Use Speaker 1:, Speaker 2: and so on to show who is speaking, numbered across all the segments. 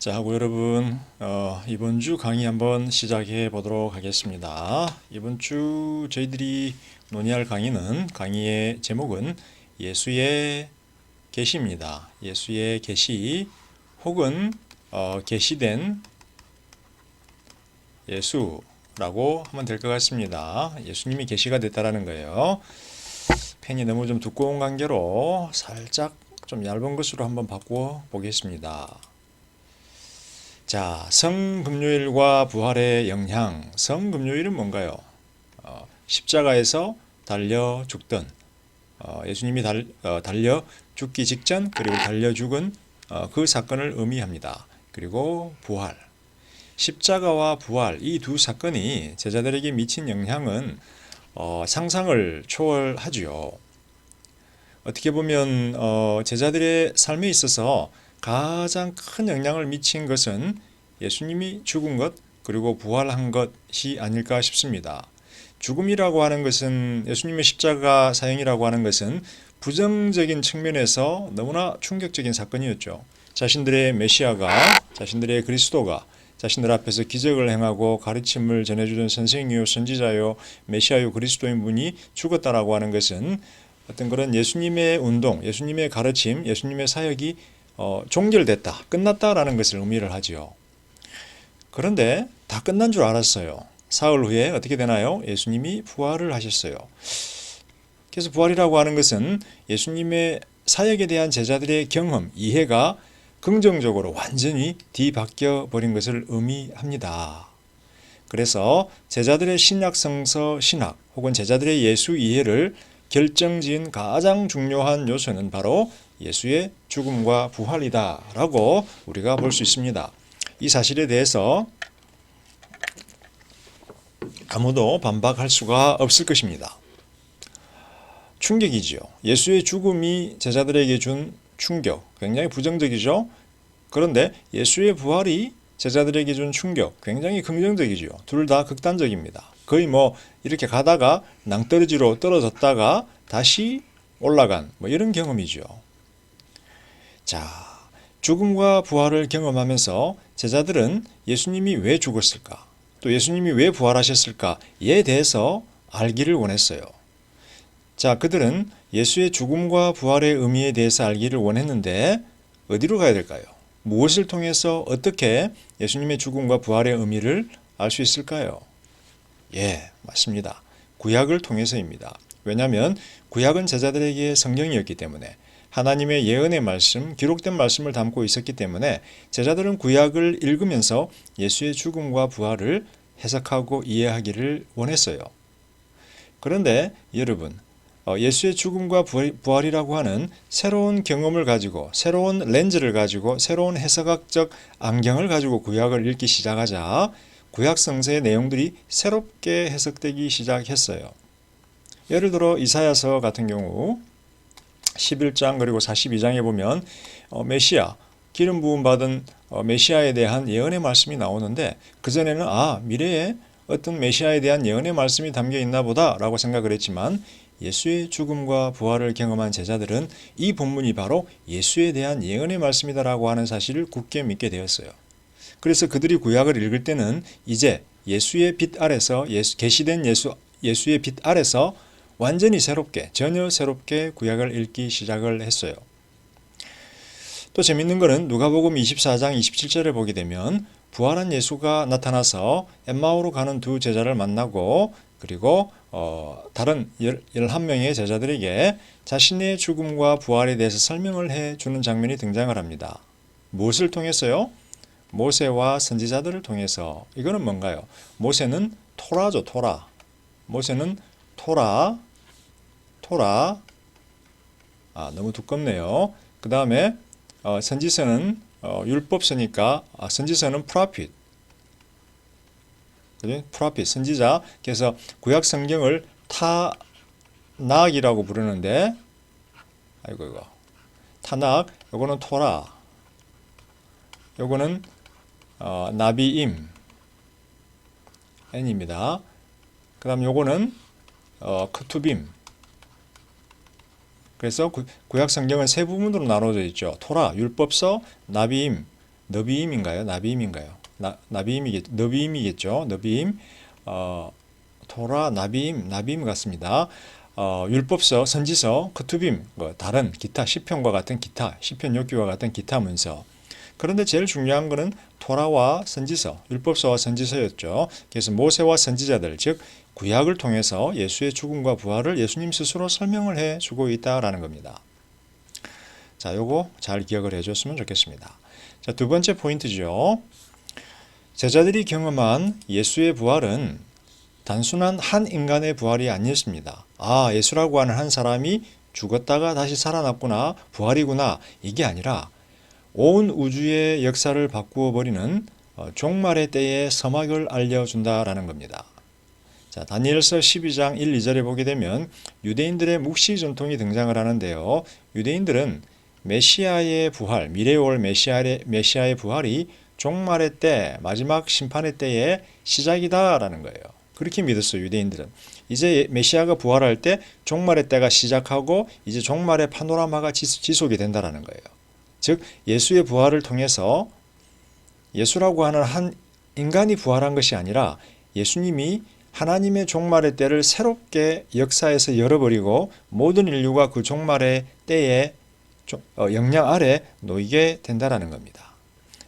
Speaker 1: 자, 하고 여러분, 이번 주 강의 한번 시작해 보도록 하겠습니다. 이번 주 저희들이 논의할 강의의 제목은 예수의 계시입니다. 예수의 계시 혹은 계시된 예수라고 하면 될 것 같습니다. 예수님이 계시가 됐다라는 거예요. 펜이 너무 좀 두꺼운 관계로 살짝 좀 얇은 것으로 한번 바꾸어 보겠습니다. 자, 성금요일과 부활의 영향. 성금요일은 뭔가요? 십자가에서 달려 죽던 예수님이 달려 죽기 직전 그리고 달려 죽은 그 사건을 의미합니다. 그리고 부활. 십자가와 부활 이 두 사건이 제자들에게 미친 영향은 상상을 초월하지요. 어떻게 보면 제자들의 삶에 있어서 가장 큰 영향을 미친 것은 예수님이 죽은 것 그리고 부활한 것이 아닐까 싶습니다. 죽음이라고 하는 것은 예수님의 십자가 사형이라고 하는 것은 부정적인 측면에서 너무나 충격적인 사건이었죠. 자신들의 메시아가 자신들의 그리스도가 자신들 앞에서 기적을 행하고 가르침을 전해주던 선생이요 선지자요 메시아요 그리스도인 분이 죽었다라고 하는 것은 어떤 그런 예수님의 운동, 예수님의 가르침, 예수님의 사역이 종결됐다, 끝났다라는 것을 의미를 하지요. 그런데 다 끝난 줄 알았어요. 사흘 후에 어떻게 되나요? 예수님이 부활을 하셨어요. 그래서 부활이라고 하는 것은 예수님의 사역에 대한 제자들의 경험, 이해가 긍정적으로 완전히 뒤바뀌어 버린 것을 의미합니다. 그래서 제자들의 신약성서 신학 혹은 제자들의 예수 이해를 결정지은 가장 중요한 요소는 바로 예수의 죽음과 부활이다 라고 우리가 볼 수 있습니다. 이 사실에 대해서 아무도 반박할 수가 없을 것입니다. 충격이지요. 예수의 죽음이 제자들에게 준 충격, 굉장히 부정적이죠. 그런데 예수의 부활이 제자들에게 준 충격, 굉장히 긍정적이지요. 둘 다 극단적입니다. 거의 이렇게 가다가 낭떠러지로 떨어졌다가 다시 올라간 이런 경험이죠. 자, 죽음과 부활을 경험하면서 제자들은 예수님이 왜 죽었을까? 또 예수님이 왜 부활하셨을까에 대해서 알기를 원했어요. 자, 그들은 예수의 죽음과 부활의 의미에 대해서 알기를 원했는데 어디로 가야 될까요? 무엇을 통해서 어떻게 예수님의 죽음과 부활의 의미를 알 수 있을까요? 예, 맞습니다. 구약을 통해서입니다. 왜냐하면 구약은 제자들에게 성경이었기 때문에 하나님의 예언의 말씀, 기록된 말씀을 담고 있었기 때문에 제자들은 구약을 읽으면서 예수의 죽음과 부활을 해석하고 이해하기를 원했어요. 그런데 여러분, 예수의 죽음과 부활이라고 하는 새로운 경험을 가지고 새로운 렌즈를 가지고 새로운 해석학적 안경을 가지고 구약을 읽기 시작하자 구약 성서의 내용들이 새롭게 해석되기 시작했어요. 예를 들어 이사야서 같은 경우 11장 그리고 42장에 보면 메시아, 기름 부음 받은 메시아에 대한 예언의 말씀이 나오는데 그전에는 미래에 어떤 메시아에 대한 예언의 말씀이 담겨 있나 보다 라고 생각을 했지만 예수의 죽음과 부활을 경험한 제자들은 이 본문이 바로 예수에 대한 예언의 말씀이다라고 하는 사실을 굳게 믿게 되었어요. 그래서 그들이 구약을 읽을 때는 이제 예수의 빛 아래서 계시된 예수의 빛 아래서 완전히 새롭게, 전혀 새롭게 구약을 읽기 시작을 했어요. 또 재밌는 거는 누가복음 24장 27절을 보게 되면 부활한 예수가 나타나서 엠마오로 가는 두 제자를 만나고 그리고 다른 11명의 제자들에게 자신의 죽음과 부활에 대해서 설명을 해주는 장면이 등장을 합니다. 무엇을 통해서요? 모세와 선지자들을 통해서. 이거는 뭔가요? 모세는 토라죠, 토라. 모세는 토라. 너무 두껍네요. 그 다음에 선지서는 율법서니까 선지서는 프로핏. 프로핏, 선지자. 그래서 구약 성경을 타낙이라고 부르는데 이거 타낙, 요거는 토라. 요거는 나비임 N입니다. 그 다음 요거는 크투빔. 그래서 구약 성경은 세 부분으로 나눠져 있죠. 토라, 율법서, 나비임, 너비임인가요? 나비임인가요? 너비임이겠죠. 너비임, 토라, 나비임 같습니다. 율법서, 선지서, 크투빔, 다른 기타, 시편과 같은 기타, 시편 욥기와 같은 기타 문서. 그런데 제일 중요한 것은 토라와 선지서, 율법서와 선지서였죠. 그래서 모세와 선지자들, 즉 구약을 통해서 예수의 죽음과 부활을 예수님 스스로 설명을 해주고 있다라는 겁니다. 자, 요거 잘 기억을 해줬으면 좋겠습니다. 자, 두 번째 포인트죠. 제자들이 경험한 예수의 부활은 단순한 한 인간의 부활이 아니었습니다. 아, 예수라고 하는 한 사람이 죽었다가 다시 살아났구나, 부활이구나, 이게 아니라 온 우주의 역사를 바꾸어 버리는 종말의 때의 서막을 알려준다라는 겁니다. 자, 다니엘서 12장 1, 2절에 보게 되면 유대인들의 묵시 전통이 등장을 하는데요. 유대인들은 메시아의 부활, 미래에 올 메시아의 부활이 종말의 때, 마지막 심판의 때의 시작이다라는 거예요. 그렇게 믿었어요, 유대인들은. 이제 메시아가 부활할 때 종말의 때가 시작하고 이제 종말의 파노라마가 지속이 된다라는 거예요. 즉 예수의 부활을 통해서 예수라고 하는 한 인간이 부활한 것이 아니라 예수님이 하나님의 종말의 때를 새롭게 역사에서 열어버리고 모든 인류가 그 종말의 때에 영향 아래 놓이게 된다라는 겁니다.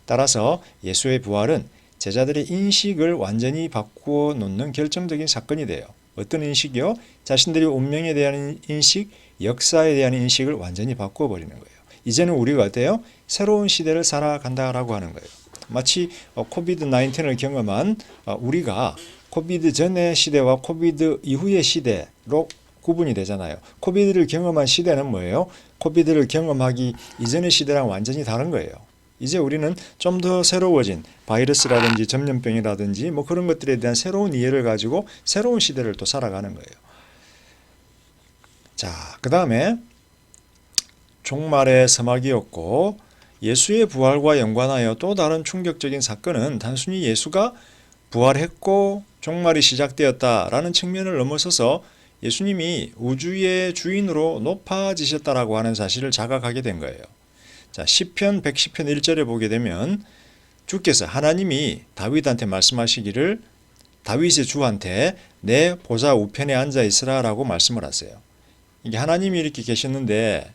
Speaker 1: 따라서 예수의 부활은 제자들의 인식을 완전히 바꾸어 놓는 결정적인 사건이 돼요. 어떤 인식이요? 자신들의 운명에 대한 인식, 역사에 대한 인식을 완전히 바꾸어 버리는 거예요. 이제는 우리가 어때요? 새로운 시대를 살아간다라고 하는 거예요. 마치 코비드-19을 경험한 우리가 코비드 전의 시대와 코비드 이후의 시대로 구분이 되잖아요. 코비드를 경험한 시대는 뭐예요? 코비드를 경험하기 이전의 시대랑 완전히 다른 거예요. 이제 우리는 좀 더 새로워진 바이러스라든지 전염병이라든지 뭐 그런 것들에 대한 새로운 이해를 가지고 새로운 시대를 또 살아가는 거예요. 자, 그 다음에 종말의 서막이었고 예수의 부활과 연관하여 또 다른 충격적인 사건은 단순히 예수가 부활했고 종말이 시작되었다라는 측면을 넘어서서 예수님이 우주의 주인으로 높아지셨다라고 하는 사실을 자각하게 된 거예요. 자, 시편 110편 1절에 보게 되면 주께서 하나님이 다윗한테 말씀하시기를 다윗의 주한테 내 보좌 우편에 앉아 있으라라고 말씀을 하세요. 이게 하나님이 이렇게 계셨는데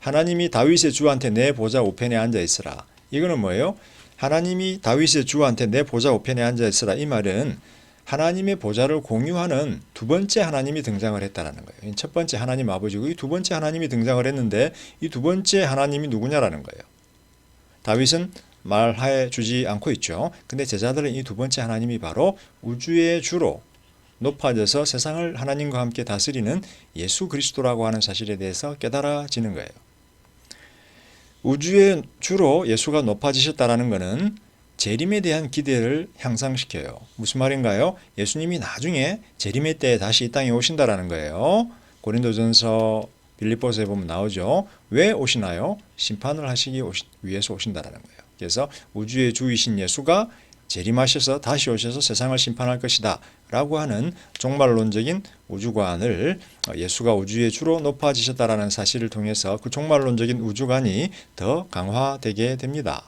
Speaker 1: 하나님이 다윗의 주한테 내 보좌 우편에 앉아 있으라. 이거는 뭐예요? 하나님이 다윗의 주한테 내 보좌 우편에 앉아 있으라. 이 말은 하나님의 보좌를 공유하는 두 번째 하나님이 등장을 했다라는 거예요. 첫 번째 하나님 아버지고 이 두 번째 하나님이 등장을 했는데 이 두 번째 하나님이 누구냐라는 거예요. 다윗은 말해 주지 않고 있죠. 근데 제자들은 이 두 번째 하나님이 바로 우주의 주로 높아져서 세상을 하나님과 함께 다스리는 예수 그리스도라고 하는 사실에 대해서 깨달아지는 거예요. 우주의 주로 예수가 높아지셨다라는 것은 재림에 대한 기대를 향상시켜요. 무슨 말인가요? 예수님이 나중에 재림의 때에 다시 이 땅에 오신다라는 거예요. 고린도전서 빌립보서에 보면 나오죠. 왜 오시나요? 심판을 하시기 위해서 오신다라는 거예요. 그래서 우주의 주이신 예수가 재림하셔서 다시 오셔서 세상을 심판할 것이다 라고 하는 종말론적인 우주관을 예수가 우주의 주로 높아지셨다라는 사실을 통해서 그 종말론적인 우주관이 더 강화되게 됩니다.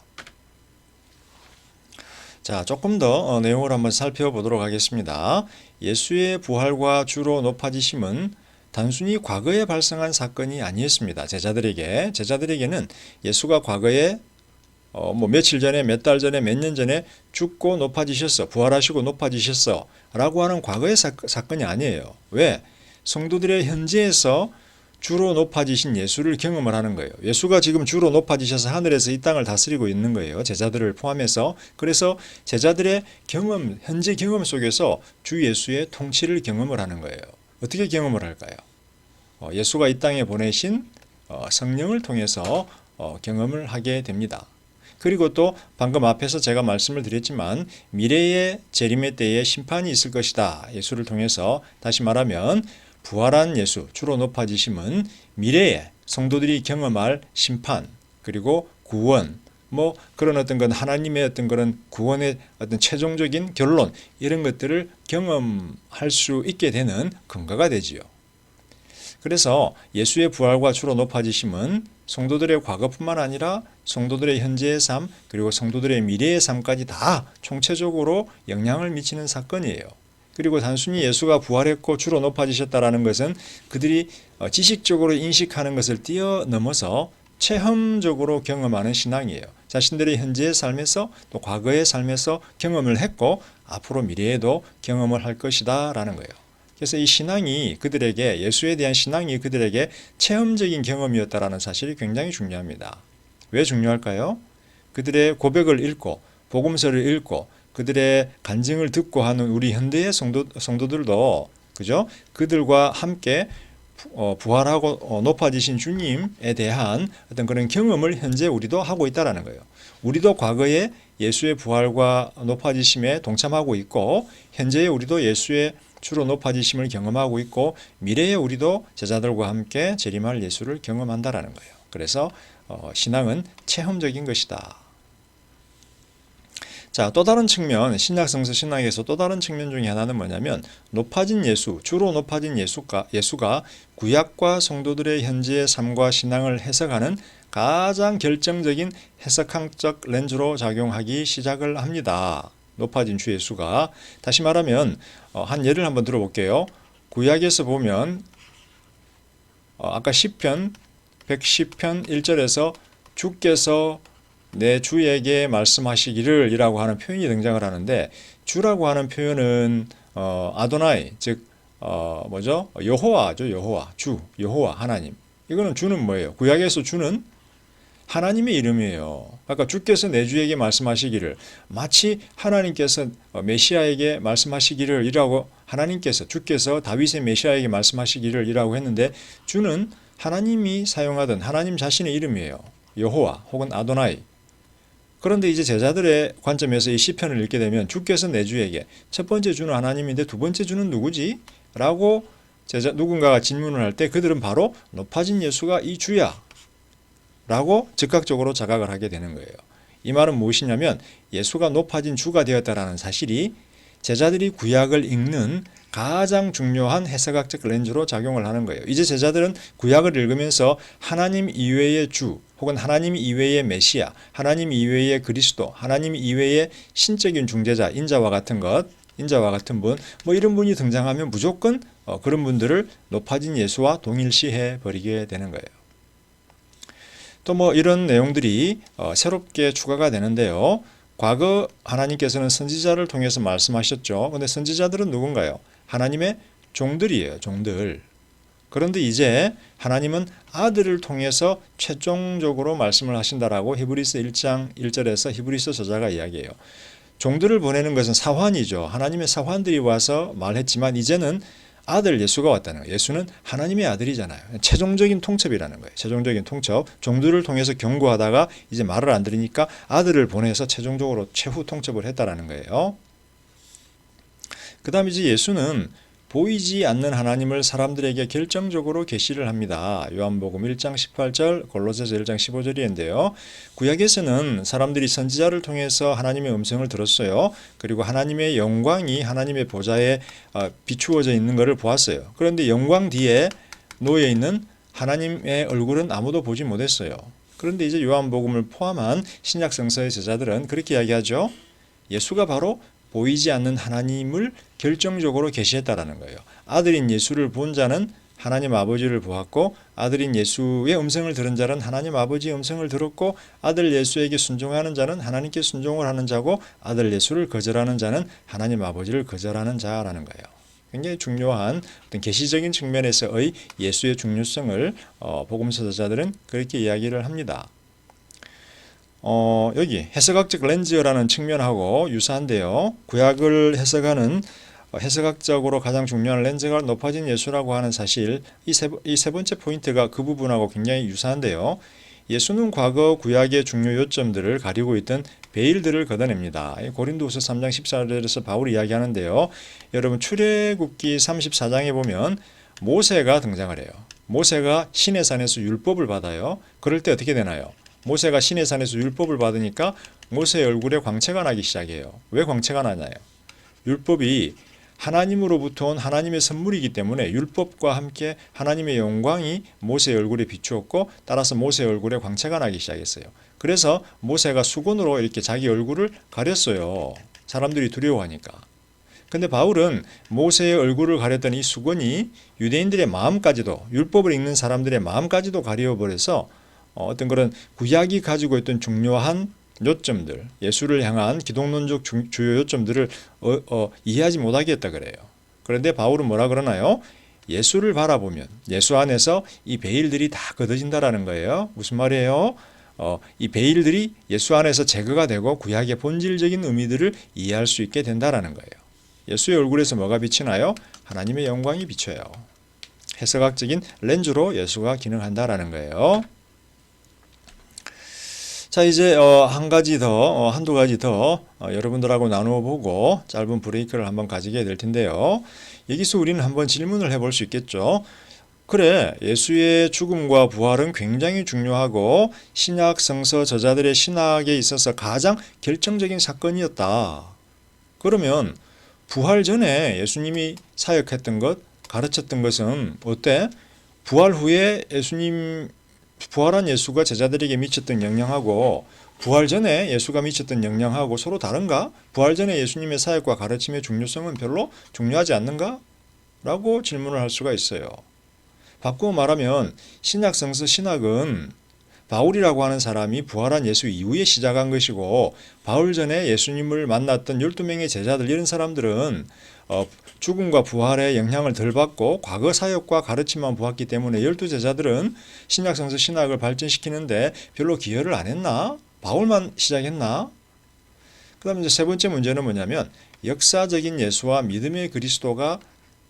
Speaker 1: 자, 조금 더 내용을 한번 살펴보도록 하겠습니다. 예수의 부활과 주로 높아지심은 단순히 과거에 발생한 사건이 아니었습니다. 제자들에게는 예수가 과거에 며칠 전에, 몇 달 전에, 몇 년 전에 죽고 높아지셨어, 부활하시고 높아지셨어 라고 하는 과거의 사건이 아니에요. 왜? 성도들의 현재에서 주로 높아지신 예수를 경험을 하는 거예요. 예수가 지금 주로 높아지셔서 하늘에서 이 땅을 다스리고 있는 거예요. 제자들을 포함해서. 그래서 제자들의 현재 경험 속에서 주 예수의 통치를 경험을 하는 거예요. 어떻게 경험을 할까요? 예수가 이 땅에 보내신 성령을 통해서 경험을 하게 됩니다. 그리고 또 방금 앞에서 제가 말씀을 드렸지만 미래의 재림의 때에 심판이 있을 것이다. 예수를 통해서 다시 말하면 부활한 예수, 주로 높아지심은 미래에 성도들이 경험할 심판, 그리고 구원, 그런 어떤 건 하나님의 어떤 그런 구원의 어떤 최종적인 결론, 이런 것들을 경험할 수 있게 되는 근거가 되지요. 그래서 예수의 부활과 주로 높아지심은 성도들의 과거뿐만 아니라 성도들의 현재의 삶 그리고 성도들의 미래의 삶까지 다 총체적으로 영향을 미치는 사건이에요. 그리고 단순히 예수가 부활했고 주로 높아지셨다라는 것은 그들이 지식적으로 인식하는 것을 뛰어넘어서 체험적으로 경험하는 신앙이에요. 자신들의 현재의 삶에서 또 과거의 삶에서 경험을 했고 앞으로 미래에도 경험을 할 것이다 라는 거예요. 그래서 이 신앙이 그들에게 예수에 대한 신앙이 그들에게 체험적인 경험이었다라는 사실이 굉장히 중요합니다. 왜 중요할까요? 그들의 고백을 읽고 복음서를 읽고 그들의 간증을 듣고 하는 우리 현대의 성도들도 그죠? 그들과 함께 부활하고 높아지신 주님에 대한 어떤 그런 경험을 현재 우리도 하고 있다라는 거예요. 우리도 과거에 예수의 부활과 높아지심에 동참하고 있고 현재의 우리도 예수의 주로 높아지심을 경험하고 있고 미래에 우리도 제자들과 함께 재림할 예수를 경험한다라는 거예요. 그래서 신앙은 체험적인 것이다. 자, 또 다른 측면, 신약성서 신학에서 또 다른 측면 중에 하나는 뭐냐면 높아진 예수, 주로 높아진 예수가 구약과 성도들의 현재의 삶과 신앙을 해석하는 가장 결정적인 해석학적 렌즈로 작용하기 시작을 합니다. 높아진 주 예수가. 다시 말하면 한 예를 한번 들어볼게요. 구약에서 보면 아까 시편 110편 1절에서 주께서 내 주에게 말씀하시기를 이라고 하는 표현이 등장을 하는데 주라고 하는 표현은 아도나이 즉 뭐죠? 여호와죠. 여호와. 주, 여호와 하나님. 이거는 주는 뭐예요? 구약에서 주는 하나님의 이름이에요. 아까 주께서 내 주에게 말씀하시기를 마치 하나님께서 메시아에게 말씀하시기를 이라고 하나님께서 주께서 다윗의 메시아에게 말씀하시기를 이라고 했는데 주는 하나님이 사용하던 하나님 자신의 이름이에요. 여호와 혹은 아도나이. 그런데 이제 제자들의 관점에서 이 시편을 읽게 되면 주께서 내 주에게 첫 번째 주는 하나님인데 두 번째 주는 누구지? 라고 누군가가 질문을 할 때 그들은 바로 높아진 예수가 이 주야 라고 즉각적으로 자각을 하게 되는 거예요. 이 말은 무엇이냐면 예수가 높아진 주가 되었다라는 사실이 제자들이 구약을 읽는 가장 중요한 해석학적 렌즈로 작용을 하는 거예요. 이제 제자들은 구약을 읽으면서 하나님 이외의 주 혹은 하나님 이외의 메시아, 하나님 이외의 그리스도, 하나님 이외의 신적인 중재자, 인자와 같은 것, 인자와 같은 분, 뭐 이런 분이 등장하면 무조건 그런 분들을 높아진 예수와 동일시해 버리게 되는 거예요. 또 뭐 이런 내용들이 새롭게 추가가 되는데요. 과거 하나님께서는 선지자를 통해서 말씀하셨죠. 근데 선지자들은 누군가요? 하나님의 종들이에요. 종들. 그런데 이제 하나님은 아들을 통해서 최종적으로 말씀을 하신다라고 히브리서 1장 1절에서 히브리서 저자가 이야기해요. 종들을 보내는 것은 사환이죠. 하나님의 사환들이 와서 말했지만 이제는 아들 예수가 왔다는 거예요. 예수는 하나님의 아들이잖아요. 최종적인 통첩이라는 거예요. 최종적인 통첩. 종들을 통해서 경고하다가 이제 말을 안 들으니까 아들을 보내서 최종적으로 최후 통첩을 했다라는 거예요. 그 다음에 이제 예수는 보이지 않는 하나님을 사람들에게 결정적으로 계시를 합니다. 요한복음 1장 18절, 골로새서 1장 15절인데요. 구약에서는 사람들이 선지자를 통해서 하나님의 음성을 들었어요. 그리고 하나님의 영광이 하나님의 보좌에 비추어져 있는 것을 보았어요. 그런데 영광 뒤에 놓여 있는 하나님의 얼굴은 아무도 보지 못했어요. 그런데 이제 요한복음을 포함한 신약 성서의 제자들은 그렇게 이야기하죠. 예수가 바로 보이지 않는 하나님을 결정적으로 계시했다라는 거예요. 아들인 예수를 본 자는 하나님 아버지를 보았고 아들인 예수의 음성을 들은 자는 하나님 아버지의 음성을 들었고 아들 예수에게 순종하는 자는 하나님께 순종을 하는 자고 아들 예수를 거절하는 자는 하나님 아버지를 거절하는 자라는 거예요. 굉장히 중요한 어떤 계시적인 측면에서의 예수의 중요성을 복음서 저자들은 그렇게 이야기를 합니다. 여기 해석학적 렌즈라는 측면하고 유사한데요. 구약을 해석하는 해석학적으로 가장 중요한 렌즈가 높아진 예수라고 하는 사실, 이 세 번째 포인트가 그 부분하고 굉장히 유사한데요. 예수는 과거 구약의 중요 요점들을 가리고 있던 베일들을 걷어냅니다. 고린도후서 3장 14절에서 바울이 이야기하는데요. 여러분 출애굽기 34장에 보면 모세가 등장을 해요. 모세가 시내산에서 율법을 받아요. 그럴 때 어떻게 되나요? 모세가 시내산에서 율법을 받으니까 모세의 얼굴에 광채가 나기 시작해요. 왜 광채가 나나요? 율법이 하나님으로부터 온 하나님의 선물이기 때문에 율법과 함께 하나님의 영광이 모세의 얼굴에 비추었고 따라서 모세의 얼굴에 광채가 나기 시작했어요. 그래서 모세가 수건으로 이렇게 자기 얼굴을 가렸어요. 사람들이 두려워하니까. 근데 바울은 모세의 얼굴을 가렸던 이 수건이 유대인들의 마음까지도, 율법을 읽는 사람들의 마음까지도 가려버려서 어떤 그런 구약이 가지고 있던 중요한 요점들, 예수를 향한 기독론적 주요 요점들을 이해하지 못하게 했다 그래요. 그런데 바울은 뭐라 그러나요? 예수를 바라보면 예수 안에서 이 베일들이 다 걷어진다라는 거예요. 무슨 말이에요? 이 베일들이 예수 안에서 제거가 되고 구약의 본질적인 의미들을 이해할 수 있게 된다라는 거예요. 예수의 얼굴에서 뭐가 비치나요? 하나님의 영광이 비쳐요. 해석학적인 렌즈로 예수가 기능한다라는 거예요. 자, 이제 한두 가지 더 여러분들하고 나누어 보고 짧은 브레이크를 한번 가지게 될 텐데요. 여기서 우리는 한번 질문을 해볼 수 있겠죠. 그래, 예수의 죽음과 부활은 굉장히 중요하고 신약 성서 저자들의 신학에 있어서 가장 결정적인 사건이었다. 그러면 부활 전에 예수님이 사역했던 것, 가르쳤던 것은 어때? 부활 후에 부활한 예수가 제자들에게 미쳤던 영향하고 부활 전에 예수가 미쳤던 영향하고 서로 다른가? 부활 전에 예수님의 사역과 가르침의 중요성은 별로 중요하지 않는가? 라고 질문을 할 수가 있어요. 바꾸어 말하면 신약 성서 신학은 바울이라고 하는 사람이 부활한 예수 이후에 시작한 것이고 바울 전에 예수님을 만났던 12명의 제자들 이런 사람들은 죽음과 부활의 영향을 덜 받고 과거 사역과 가르침만 보았기 때문에 12제자들은 신약성서 신학을 발전시키는데 별로 기여를 안 했나? 바울만 시작했나? 그 다음에 이제 세 번째 문제는 뭐냐면 역사적인 예수와 믿음의 그리스도가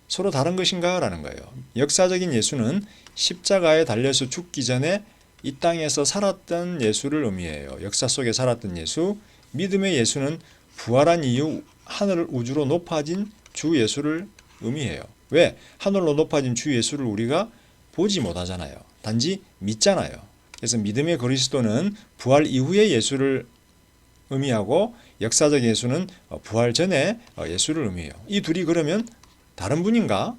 Speaker 1: 서로 다른 것인가? 라는 거예요. 역사적인 예수는 십자가에 달려서 죽기 전에 이 땅에서 살았던 예수를 의미해요. 역사 속에 살았던 예수. 믿음의 예수는 부활한 이후 하늘 우주로 높아진 주 예수를 의미해요. 왜? 하늘로 높아진 주 예수를 우리가 보지 못하잖아요. 단지 믿잖아요. 그래서 믿음의 그리스도는 부활 이후의 예수를 의미하고 역사적 예수는 부활 전에 예수를 의미해요. 이 둘이 그러면 다른 분인가?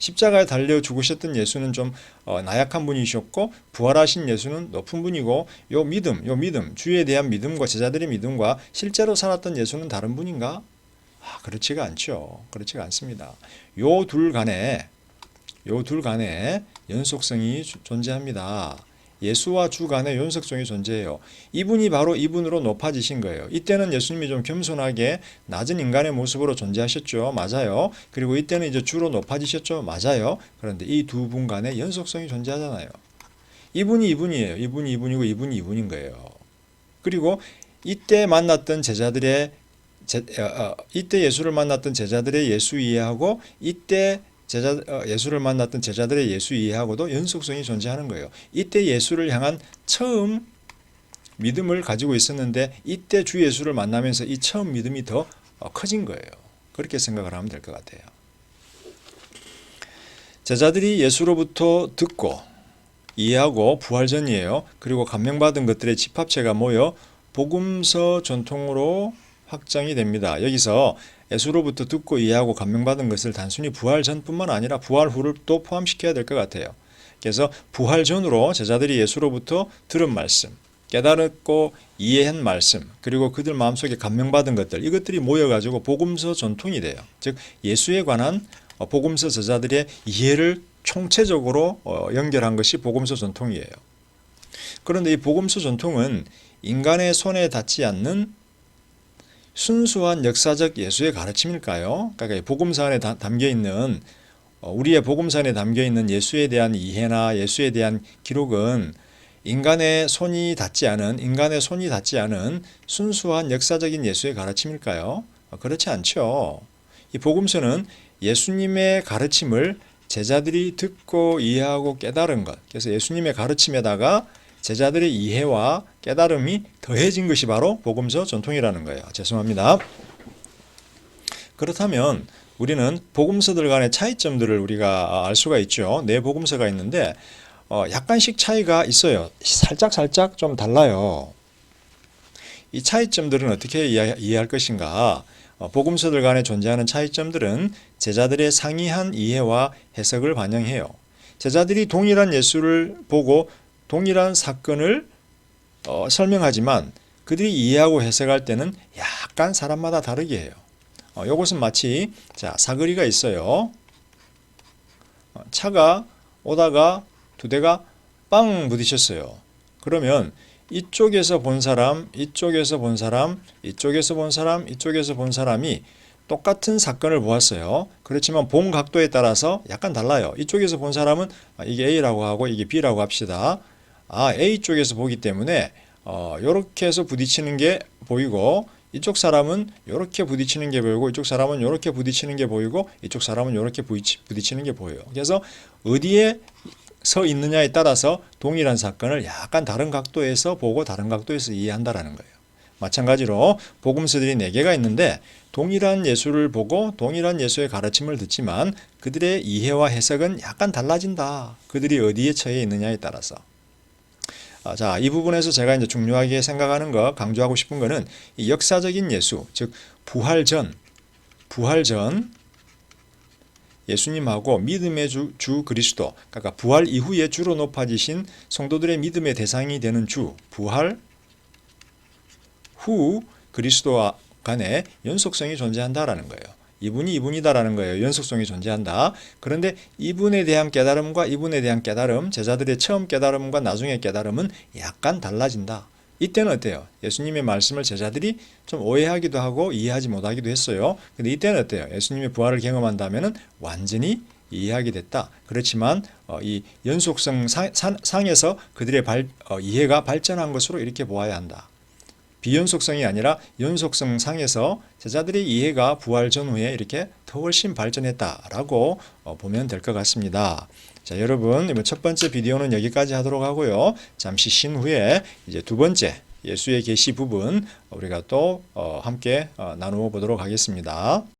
Speaker 1: 십자가에 달려 죽으셨던 예수는 좀 나약한 분이셨고 부활하신 예수는 높은 분이고 요 믿음, 주에 대한 믿음과 제자들의 믿음과 실제로 살았던 예수는 다른 분인가? 그렇지가 않죠. 그렇지가 않습니다. 요 둘 간에 연속성이 존재합니다. 예수와 주 간에 연속성이 존재해요. 이분이 바로 이분으로 높아지신 거예요. 이때는 예수님이 좀 겸손하게 낮은 인간의 모습으로 존재하셨죠. 맞아요. 그리고 이때는 이제 주로 높아지셨죠. 맞아요. 그런데 이 두 분 간에 연속성이 존재하잖아요. 이분이 이분이에요. 이분이 이분이고 이분이 이분인 거예요. 그리고 이때 만났던 이때 예수를 만났던 제자들의 예수 이해하고 이때 예수를 만났던 제자들의 예수 이해하고도 연속성이 존재하는 거예요. 이때 예수를 향한 처음 믿음을 가지고 있었는데 이때 주 예수를 만나면서 이 처음 믿음이 더 커진 거예요. 그렇게 생각을 하면 될 것 같아요. 제자들이 예수로부터 듣고 이해하고 부활 전이에요. 그리고 감명받은 것들의 집합체가 모여 복음서 전통으로 확장이 됩니다. 여기서 예수로부터 듣고 이해하고 감명받은 것을 단순히 부활 전뿐만 아니라 부활 후를 또 포함시켜야 될 것 같아요. 그래서 부활 전으로 제자들이 예수로부터 들은 말씀, 깨달았고 이해한 말씀, 그리고 그들 마음속에 감명받은 것들, 이것들이 모여가지고 복음서 전통이 돼요. 즉 예수에 관한 복음서 저자들의 이해를 총체적으로 연결한 것이 복음서 전통이에요. 그런데 이 복음서 전통은 인간의 손에 닿지 않는 순수한 역사적 예수의 가르침일까요? 그러니까 복음서 안에 담겨 있는 우리의 복음서 안에 담겨 있는 예수에 대한 이해나 예수에 대한 기록은 인간의 손이 닿지 않은 순수한 역사적인 예수의 가르침일까요? 그렇지 않죠. 이 복음서는 예수님의 가르침을 제자들이 듣고 이해하고 깨달은 것. 그래서 예수님의 가르침에다가 제자들의 이해와 깨달음이 더해진 것이 바로 복음서 전통이라는 거예요. 죄송합니다. 그렇다면 우리는 복음서들 간의 차이점들을 우리가 알 수가 있죠. 네 복음서가 있는데 약간씩 차이가 있어요. 살짝 좀 달라요. 이 차이점들은 어떻게 이해할 것인가? 복음서들 간에 존재하는 차이점들은 제자들의 상이한 이해와 해석을 반영해요. 제자들이 동일한 예수를 보고 동일한 사건을 설명하지만 그들이 이해하고 해석할 때는 약간 사람마다 다르게 해요. 이것은 마치 사거리가 있어요. 차가 오다가 두 대가 빵 부딪혔어요. 그러면 이쪽에서 본 사람, 이쪽에서 본 사람, 이쪽에서 본 사람, 이쪽에서 본 사람이 똑같은 사건을 보았어요. 그렇지만 본 각도에 따라서 약간 달라요. 이쪽에서 본 사람은 이게 A라고 하고 이게 B라고 합시다. A 쪽에서 보기 때문에 이렇게 해서 부딪히는 게 보이고 이쪽 사람은 이렇게 부딪히는 게 보이고 이쪽 사람은 이렇게 부딪히는 게 보이고 이쪽 사람은 이렇게 부딪히는 게 보여요. 그래서 어디에 서 있느냐에 따라서 동일한 사건을 약간 다른 각도에서 보고 다른 각도에서 이해한다라는 거예요. 마찬가지로 복음서들이 4개가 있는데 동일한 예수를 보고 동일한 예수의 가르침을 듣지만 그들의 이해와 해석은 약간 달라진다. 그들이 어디에 처해 있느냐에 따라서. 자, 이 부분에서 제가 이제 중요하게 생각하는 거, 강조하고 싶은 거는 이 역사적인 예수, 즉 부활 전 예수님하고 믿음의 주 그리스도, 그러니까 부활 이후에 주로 높아지신 성도들의 믿음의 대상이 되는 주, 부활 후 그리스도와 간에 연속성이 존재한다라는 거예요. 이분이다라는 거예요. 연속성이 존재한다. 그런데 이분에 대한 깨달음과 이분에 대한 깨달음, 제자들의 처음 깨달음과 나중의 깨달음은 약간 달라진다. 이때는 어때요? 예수님의 말씀을 제자들이 좀 오해하기도 하고 이해하지 못하기도 했어요. 근데 이때는 어때요? 예수님의 부활을 경험한다면은 완전히 이해하게 됐다. 그렇지만 이 연속성 상에서 그들의 이해가 발전한 것으로 이렇게 보아야 한다. 비연속성이 아니라 연속성 상에서 제자들의 이해가 부활 전후에 이렇게 더 훨씬 발전했다라고 보면 될 것 같습니다. 자, 여러분, 이번 첫 번째 비디오는 여기까지 하도록 하고요. 잠시 쉰 후에 이제 두 번째 예수의 계시 부분 우리가 또 함께 나누어 보도록 하겠습니다.